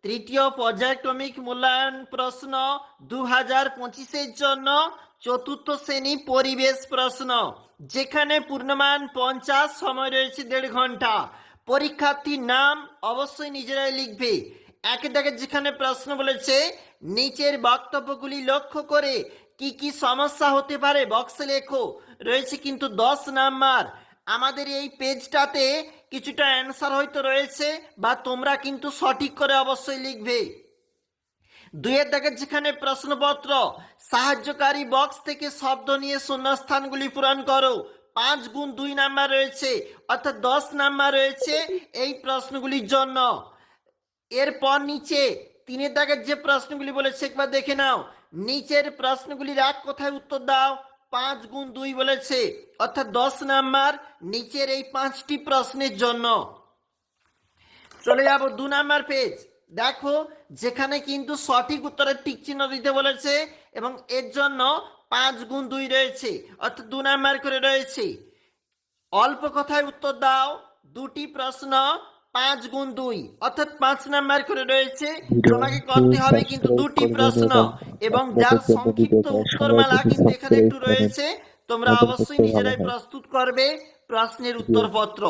তৃতীয় পর্যায়ক্রমিক মূল্যায়ন প্রশ্ন 2025-এর জন্য চতুর্থ শ্রেণী পরিবেশ প্রশ্ন, যেখানে পূর্ণমান 50, সময় রয়েছে 1.5 ঘন্টা। পরীক্ষার্থীর নাম অবশ্যই নিজেরাই লিখবে। একে দেখে যেখানে প্রশ্ন বলেছে নিচের বক্তব্যগুলি লক্ষ্য করে কি কি সমস্যা হতে পারে বক্সে লেখো। রয়েছে কিন্তু 10 নাম্বার। আমাদের এই পেজটাতে কিছুটা অ্যান্সার হয়তো রয়েছে, বা তোমরা কিন্তু সঠিক করে অবশ্যই লিখবে। 2-এর দাগের যেখানে প্রশ্নপত্র সাহায্যকারী বক্স থেকে শব্দ নিয়ে শূন্যস্থানগুলি পূরণ করো। 5 গুণ 2 নাম্বার রয়েছে, অর্থাৎ 10 নাম্বার রয়েছে এই প্রশ্নগুলির জন্য। এরপর নিচে 3-এর দাগের যে প্রশ্নগুলি বলেছে একবার দেখে নাও। নিচের প্রশ্নগুলির এক কথায় উত্তর দাও। 5 গুণ 2 বলেছে, অর্থাৎ 10 নাম্বার নিচের এই 5টি প্রশ্নের জন্য। চলে যাব 2 নাম্বার পেজ। দেখো যেখানে কিন্তু সঠিক উত্তরের টিক চিহ্ন দিতে বলেছে এবং এর জন্য 5 গুণ 2 রয়েছে, অর্থাৎ 2 নাম্বার করে রয়েছে। অল্প কথায় উত্তর দাও। 2টি প্রশ্ন 5 গুণ 2, অর্থাৎ 5 নাম্বার করে রয়েছে। তোমাকে করতে হবে কিন্তু 2টি প্রশ্ন, এবং যার সংক্ষিপ্ত উত্তরমালা কিন্তু এখানে একটু রয়েছে। তোমরা অবশ্যই নিজেরাই প্রস্তুত করবে প্রশ্নের উত্তরপত্র।